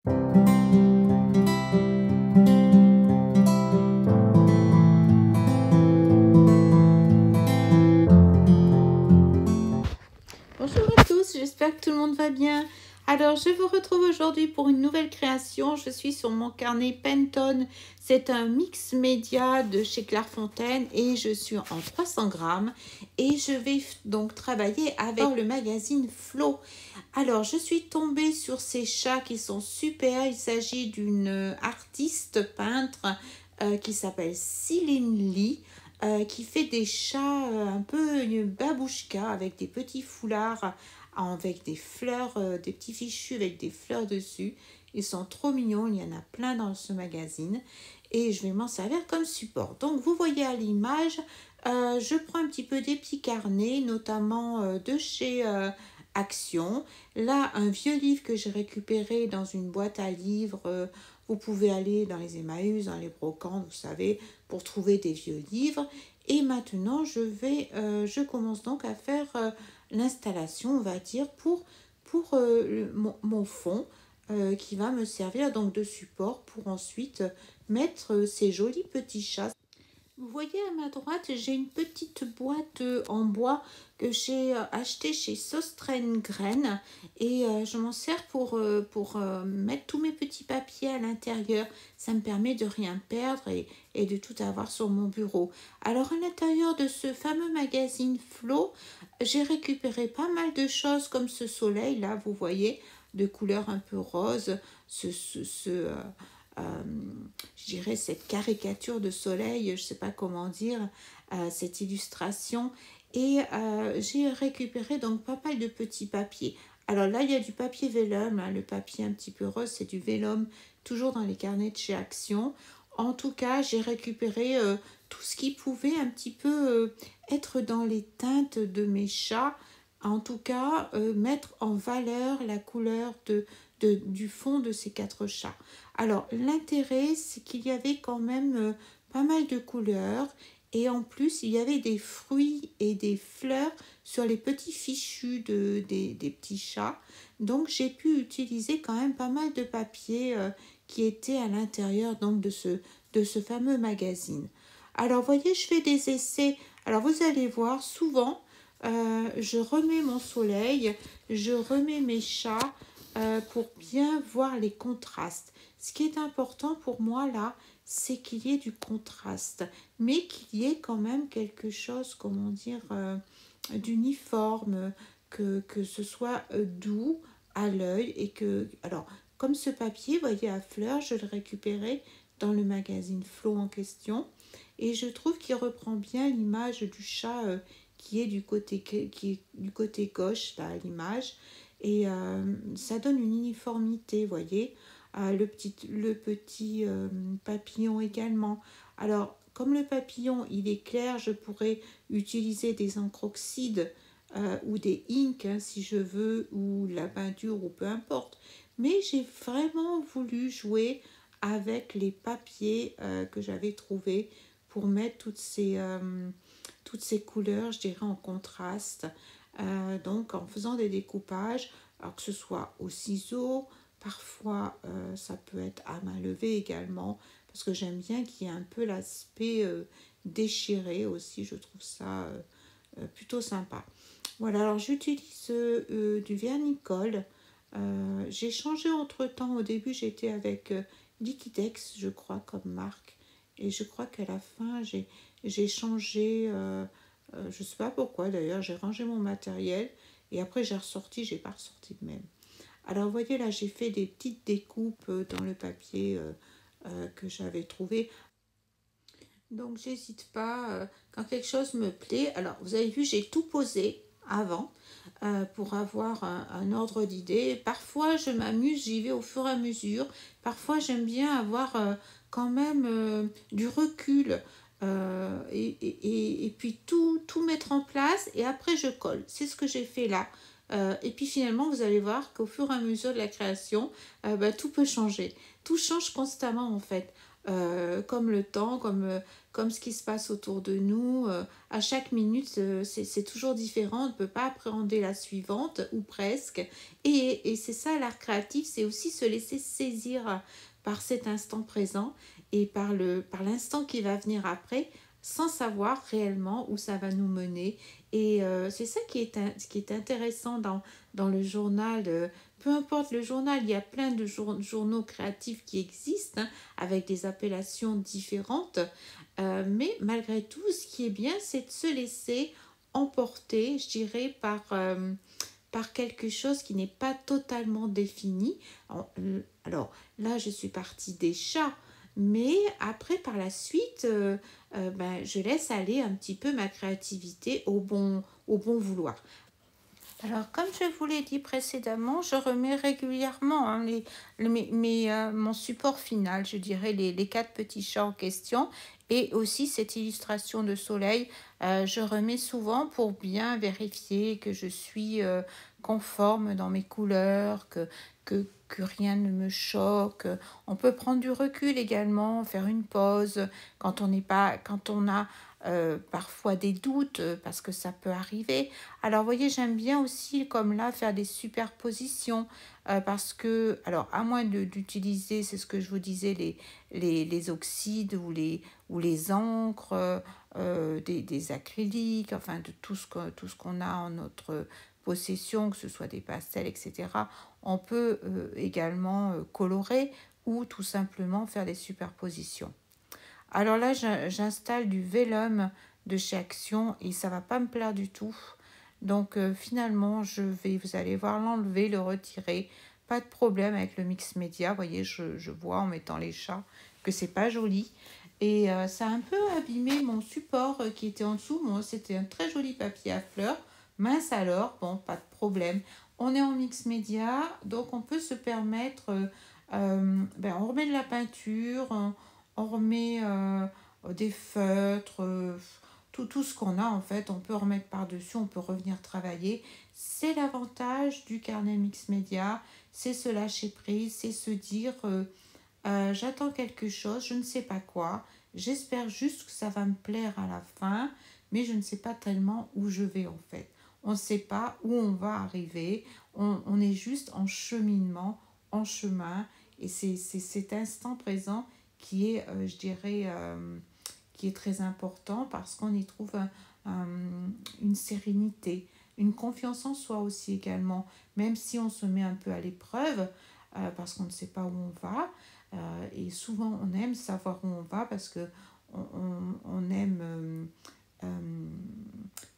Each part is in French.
Bonjour à tous, j'espère que tout le monde va bien. Alors, je vous retrouve aujourd'hui pour une nouvelle création. Je suis sur mon carnet Pantone. C'est un mix média de chez Clairefontaine et je suis en 300 grammes. Et je vais donc travailler avec le magazine Flo. Alors, je suis tombée sur ces chats qui sont super. Il s'agit d'une artiste peintre qui s'appelle Céline Lee. Qui fait des chats un peu une babouchka avec des petits foulards avec des fleurs, des petits fichus avec des fleurs dessus. Ils sont trop mignons, il y en a plein dans ce magazine et je vais m'en servir comme support. Donc vous voyez à l'image, je prends un petit peu des petits carnets, notamment de chez Action. Là, un vieux livre que j'ai récupéré dans une boîte à livres. Vous pouvez aller dans les Emmaüs, dans les brocantes, vous savez, pour trouver des vieux livres. Et maintenant, je commence donc à faire l'installation, on va dire, pour mon fond qui va me servir donc de support pour ensuite mettre ces jolis petits chats. Vous voyez à ma droite, j'ai une petite boîte en bois que j'ai acheté chez Sostren Graines et je m'en sers pour mettre tous mes petits papiers à l'intérieur. Ça me permet de rien perdre et de tout avoir sur mon bureau. Alors à l'intérieur de ce fameux magazine Flo, j'ai récupéré pas mal de choses comme ce soleil là, vous voyez, de couleur un peu rose, je dirais cette caricature de soleil, je ne sais pas comment dire, cette illustration. Et j'ai récupéré donc pas mal de petits papiers. Alors là, il y a du papier vélum, hein, le papier un petit peu rose, c'est du vélum, toujours dans les carnets de chez Action. En tout cas, j'ai récupéré tout ce qui pouvait un petit peu être dans les teintes de mes chats. En tout cas, mettre en valeur la couleur du fond de ces 4 chats. Alors, l'intérêt, c'est qu'il y avait quand même pas mal de couleurs et en plus, il y avait des fruits et des fleurs sur les petits fichus des petits chats. Donc, j'ai pu utiliser quand même pas mal de papier qui était à l'intérieur donc de ce fameux magazine. Alors, vous voyez, je fais des essais. Alors, vous allez voir, souvent, je remets mon soleil, je remets mes chats pour bien voir les contrastes. Ce qui est important pour moi là, c'est qu'il y ait du contraste, mais qu'il y ait quand même quelque chose, comment dire, d'uniforme, que ce soit doux à l'œil et que, alors, comme ce papier, vous voyez, à fleurs, je le récupérais dans le magazine Flo en question et je trouve qu'il reprend bien l'image du chat qui est du côté gauche là, à l'image et ça donne une uniformité, vous voyez. Le petit papillon également. Alors, comme le papillon, il est clair, je pourrais utiliser des encres oxydes ou des inks hein, si je veux, ou la peinture, ou peu importe. Mais j'ai vraiment voulu jouer avec les papiers que j'avais trouvés pour mettre toutes ces couleurs, je dirais, en contraste. Donc, en faisant des découpages, alors que ce soit au ciseau, parfois ça peut être à main levée également, parce que j'aime bien qu'il y ait un peu l'aspect déchiré aussi, je trouve ça plutôt sympa. Voilà, alors j'utilise du vernicole. J'ai changé entre temps, au début j'étais avec Liquidex, je crois, comme marque, et je crois qu'à la fin j'ai changé, je ne sais pas pourquoi d'ailleurs, j'ai rangé mon matériel, et après j'ai pas ressorti de même. Alors, vous voyez, là, j'ai fait des petites découpes dans le papier que j'avais trouvé. Donc, j'hésite pas quand quelque chose me plaît. Alors, vous avez vu, j'ai tout posé avant pour avoir un ordre d'idée. Parfois, je m'amuse, j'y vais au fur et à mesure. Parfois, j'aime bien avoir quand même du recul. Et puis tout mettre en place et après je colle. C'est ce que j'ai fait là. Et puis finalement, vous allez voir qu'au fur et à mesure de la création, tout peut changer. Tout change constamment en fait. comme le temps, comme ce qui se passe autour de nous. À chaque minute, c'est toujours différent. On ne peut pas appréhender la suivante, ou presque. Et c'est ça, l'art créatif, c'est aussi se laisser saisir par cet instant présent et par l'instant qui va venir après, sans savoir réellement où ça va nous mener. Et c'est ça qui est intéressant dans le journal. Peu importe le journal, il y a plein de journaux créatifs qui existent, hein, avec des appellations différentes. Mais malgré tout, ce qui est bien, c'est de se laisser emporter, je dirais, par quelque chose qui n'est pas totalement défini. Alors là, je suis partie des chats, mais après, par la suite, ben, je laisse aller un petit peu ma créativité au bon vouloir. Alors, comme je vous l'ai dit précédemment, je remets régulièrement, hein, mon support final, je dirais les quatre petits chats en question, et aussi cette illustration de soleil. Je remets souvent pour bien vérifier que je suis conforme dans mes couleurs, que rien ne me choque. On peut prendre du recul également, faire une pause quand on a parfois des doutes, parce que ça peut arriver. Alors, vous voyez, j'aime bien aussi, comme là, faire des superpositions, parce que, alors, à moins d'utiliser, c'est ce que je vous disais, les oxydes ou les encres, des acryliques, enfin, de tout ce qu'on a en notre possession, que ce soit des pastels, etc. On peut également colorer ou tout simplement faire des superpositions. Alors là, j'installe du vélum de chez Action et ça va pas me plaire du tout. Donc finalement, vous allez voir, l'enlever, le retirer. Pas de problème avec le mix média. Vous voyez, je vois en mettant les chats que c'est pas joli. Et ça a un peu abîmé mon support qui était en dessous. Bon, c'était un très joli papier à fleurs. Mince alors, bon, pas de problème. On est en mix média, donc on peut se permettre, ben, on remet de la peinture, on remet des feutres, tout ce qu'on a en fait, on peut remettre par-dessus, on peut revenir travailler. C'est l'avantage du carnet mix média, c'est se lâcher prise, c'est se dire j'attends quelque chose, je ne sais pas quoi, j'espère juste que ça va me plaire à la fin, mais je ne sais pas tellement où je vais en fait. On ne sait pas où on va arriver, on est juste en cheminement, en chemin, et c'est cet instant présent qui est, je dirais, qui est très important parce qu'on y trouve une sérénité, une confiance en soi aussi également, même si on se met un peu à l'épreuve parce qu'on ne sait pas où on va. Et souvent, on aime savoir où on va parce que on aime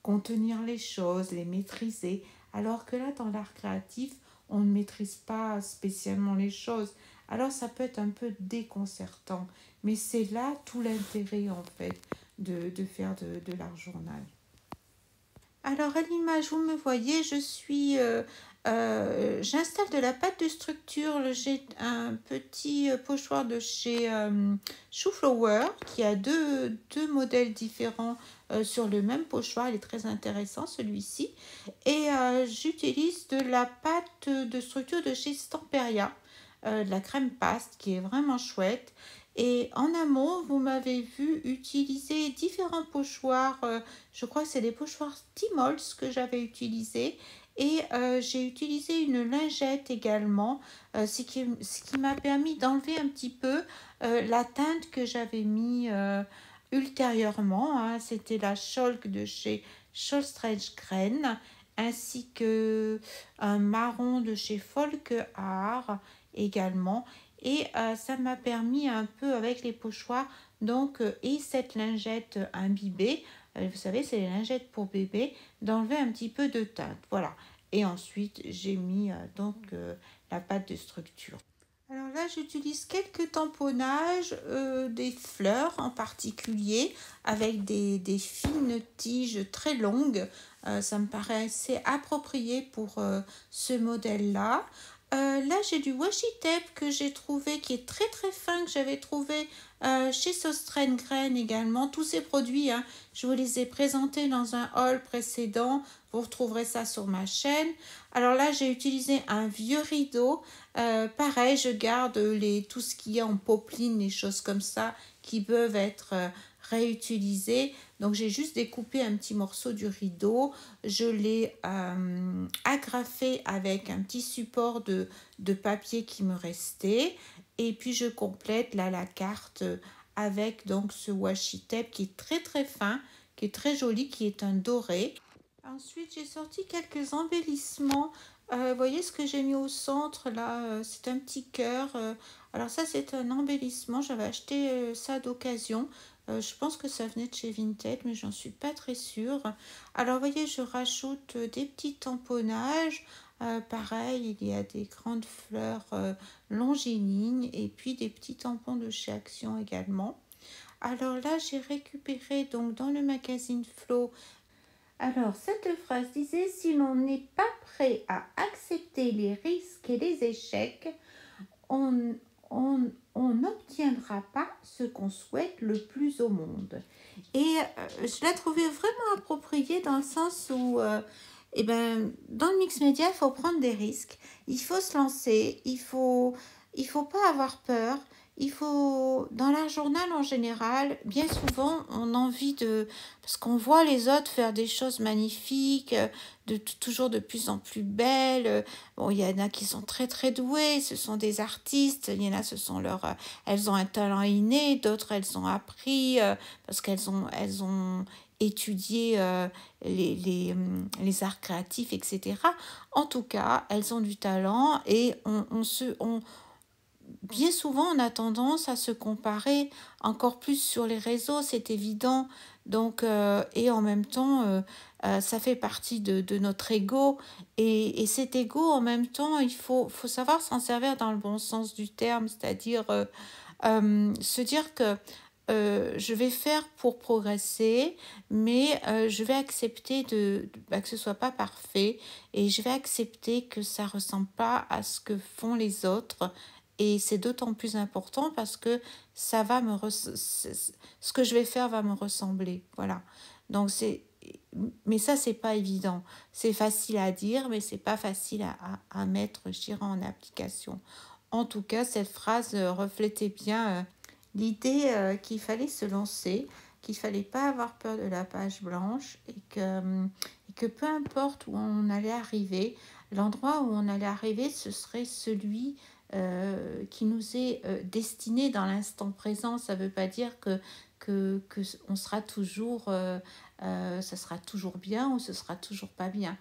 contenir les choses, les maîtriser. Alors que là, dans l'art créatif, on ne maîtrise pas spécialement les choses. Alors ça peut être un peu déconcertant. Mais c'est là tout l'intérêt en fait de faire de l'art journal. Alors à l'image, vous me voyez, j'installe de la pâte de structure. J'ai un petit pochoir de chez Shoeflower qui a deux modèles différents sur le même pochoir. Il est très intéressant celui-ci. Et j'utilise de la pâte de structure de chez Stamperia, de la crème paste qui est vraiment chouette. Et en amont, vous m'avez vu utiliser différents pochoirs. Je crois que c'est des pochoirs Timols que j'avais utilisés. Et j'ai utilisé une lingette également, ce qui m'a permis d'enlever un petit peu la teinte que j'avais mis ultérieurement. Hein. C'était la Schalk de chez Schollstretch Grain, ainsi que un marron de chez Folk Art également. Et ça m'a permis un peu avec les pochoirs, donc, et cette lingette imbibée, vous savez, c'est les lingettes pour bébé, d'enlever un petit peu de teinte. Voilà. Et ensuite, j'ai mis la pâte de structure. Alors là, j'utilise quelques tamponnages, des fleurs en particulier, avec des fines tiges très longues. Ça me paraît assez approprié pour ce modèle-là. Là, j'ai du washi tape que j'ai trouvé, qui est très très fin, que j'avais trouvé chez Sostrain Grain également. Tous ces produits, hein, je vous les ai présentés dans un haul précédent. Vous retrouverez ça sur ma chaîne. Alors là, j'ai utilisé un vieux rideau. Pareil, je garde tout ce qu'il y a en popeline, les choses comme ça, qui peuvent être réutilisées. Donc j'ai juste découpé un petit morceau du rideau, je l'ai agrafé avec un petit support de papier qui me restait, et puis je complète là la carte avec donc ce washi tape qui est très très fin, qui est très joli, qui est un doré. Ensuite, j'ai sorti quelques embellissements. Vous voyez ce que j'ai mis au centre là, c'est un petit cœur. Alors ça, c'est un embellissement. J'avais acheté ça d'occasion. Je pense que ça venait de chez Vinted, mais j'en suis pas très sûre. Alors, vous voyez, je rajoute des petits tamponnages. Pareil, il y a des grandes fleurs longiligne et puis des petits tampons de chez Action également. Alors là, j'ai récupéré donc dans le magazine Flow. Alors, cette phrase disait: si l'on n'est pas prêt à accepter les risques et les échecs, on on n'obtiendra pas ce qu'on souhaite le plus au monde. Et je la trouvais vraiment appropriée dans le sens où, eh ben, dans le mix média, il faut prendre des risques, il faut se lancer, il faut pas avoir peur. Il faut, dans l'art journal en général, bien souvent, on a envie de, parce qu'on voit les autres faire des choses magnifiques, toujours de plus en plus belles. Bon, il y en a qui sont très très doués, ce sont des artistes, il y en a, elles ont un talent inné, d'autres elles ont appris parce elles ont étudié les arts créatifs, etc. En tout cas, elles ont du talent et bien souvent, on a tendance à se comparer encore plus sur les réseaux, c'est évident. Donc, et en même temps, ça fait partie de notre ego. Et cet ego, en même temps, faut savoir s'en servir dans le bon sens du terme, c'est-à-dire se dire que je vais faire pour progresser, mais je vais accepter que ce soit pas parfait et je vais accepter que ça ressemble pas à ce que font les autres. Et c'est d'autant plus important parce que ce que je vais faire va me ressembler. Voilà. Donc mais ça, c'est pas évident. C'est facile à dire, mais c'est pas facile à mettre, je dirais, en application. En tout cas, cette phrase reflétait bien l'idée qu'il fallait se lancer, qu'il fallait pas avoir peur de la page blanche et que peu importe où on allait arriver, l'endroit où on allait arriver, ce serait celui qui nous est destiné dans l'instant présent. Ça ne veut pas dire que on sera toujours, ça sera toujours bien ou ce sera toujours pas bien.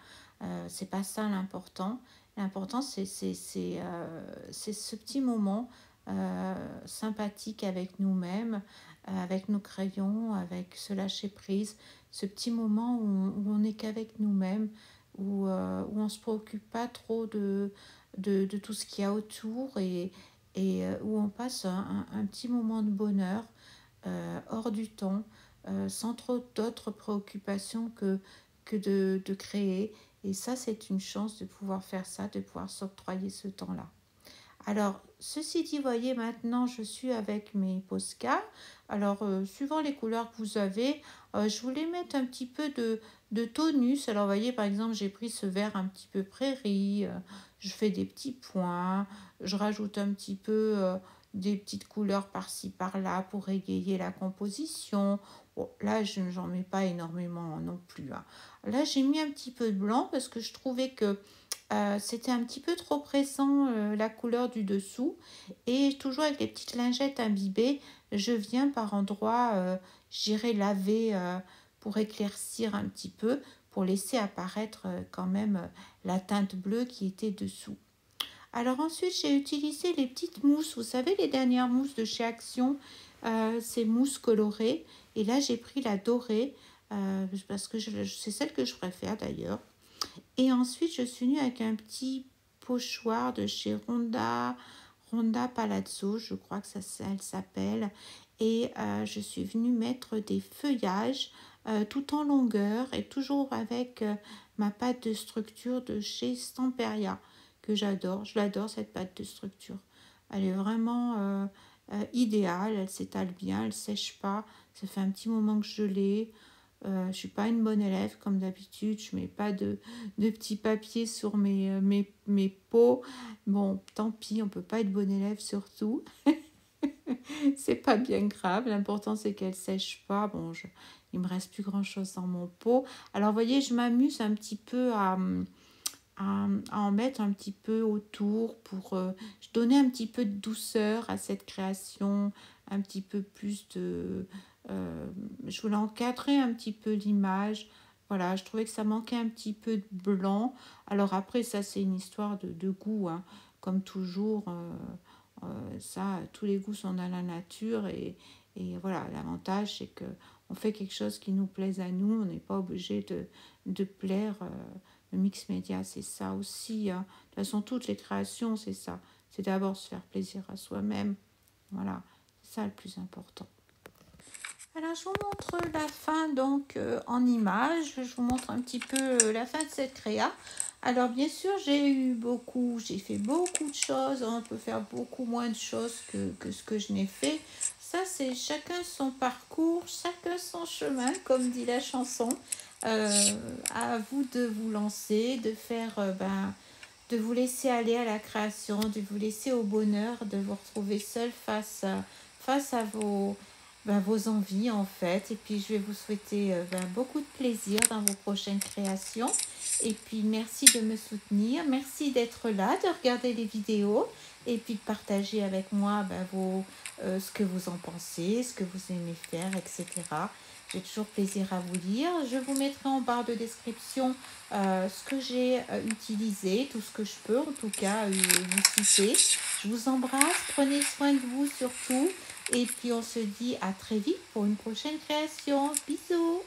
C'est pas ça l'important. L'important, c'est ce petit moment sympathique avec nous-mêmes, avec nos crayons, avec ce lâcher-prise, ce petit moment où on n'est qu'avec nous-mêmes, où on ne se préoccupe pas trop de tout ce qu'il y a autour et où on passe un petit moment de bonheur hors du temps, sans trop d'autres préoccupations que de créer. Et ça, c'est une chance de pouvoir faire ça, de pouvoir s'octroyer ce temps-là. Alors, ceci dit, voyez, maintenant, je suis avec mes Posca. Alors, suivant les couleurs que vous avez, je voulais mettre un petit peu de tonus. Alors, voyez, par exemple, j'ai pris ce vert un petit peu prairie. Je fais des petits points. Je rajoute un petit peu des petites couleurs par-ci, par-là pour égayer la composition. Bon, là, je n'en mets pas énormément non plus, hein. Là, j'ai mis un petit peu de blanc parce que je trouvais que c'était un petit peu trop présent la couleur du dessous et toujours avec les petites lingettes imbibées, je viens par endroits, j'irai laver pour éclaircir un petit peu, pour laisser apparaître quand même la teinte bleue qui était dessous. Alors ensuite, j'ai utilisé les petites mousses, vous savez, les dernières mousses de chez Action, ces mousses colorées. Et là, j'ai pris la dorée, parce que c'est celle que je préfère d'ailleurs. Et ensuite, je suis venue avec un petit pochoir de chez Ronda Palazzo, je crois que elle s'appelle. Et je suis venue mettre des feuillages tout en longueur et toujours avec ma pâte de structure de chez Stamperia que j'adore. Je l'adore, cette pâte de structure. Elle est vraiment idéale, elle s'étale bien, elle sèche pas. Ça fait un petit moment que je l'ai. Je suis pas une bonne élève comme d'habitude. Je mets pas de petits papiers sur mes pots. Bon, tant pis, on peut pas être bonne élève surtout. C'est pas bien grave. L'important c'est qu'elle sèche pas. Bon, il me reste plus grand chose dans mon pot. Alors, vous voyez, je m'amuse un petit peu à en mettre un petit peu autour pour donner un petit peu de douceur à cette création, un petit peu plus de... je voulais encadrer un petit peu l'image. Voilà, je trouvais que ça manquait un petit peu de blanc. Alors après, ça c'est une histoire de goût, hein. Comme toujours, ça, tous les goûts sont dans la nature et voilà, l'avantage c'est que on fait quelque chose qui nous plaise à nous, on n'est pas obligé de plaire. Le mix média, c'est ça aussi, hein. De toute façon, toutes les créations, c'est ça. C'est d'abord se faire plaisir à soi-même. Voilà, c'est ça le plus important. Alors, je vous montre la fin donc en image. Je vous montre un petit peu la fin de cette créa. Alors, bien sûr, j'ai fait beaucoup de choses. On peut faire beaucoup moins de choses que ce que je n'ai fait. Ça, c'est chacun son parcours, chacun son chemin, comme dit la chanson. À vous de vous lancer, de faire, de vous laisser aller à la création, de vous laisser au bonheur, de vous retrouver seul face à vos envies en fait. Et puis je vais vous souhaiter beaucoup de plaisir dans vos prochaines créations. Et puis merci de me soutenir, merci d'être là, de regarder les vidéos et puis de partager avec moi ce que vous en pensez, ce que vous aimez faire, etc. J'ai toujours plaisir à vous lire. Je vous mettrai en barre de description ce que j'ai utilisé, tout ce que je peux en tout cas vous citer. Je vous embrasse, prenez soin de vous surtout. Et puis on se dit à très vite pour une prochaine création. Bisous!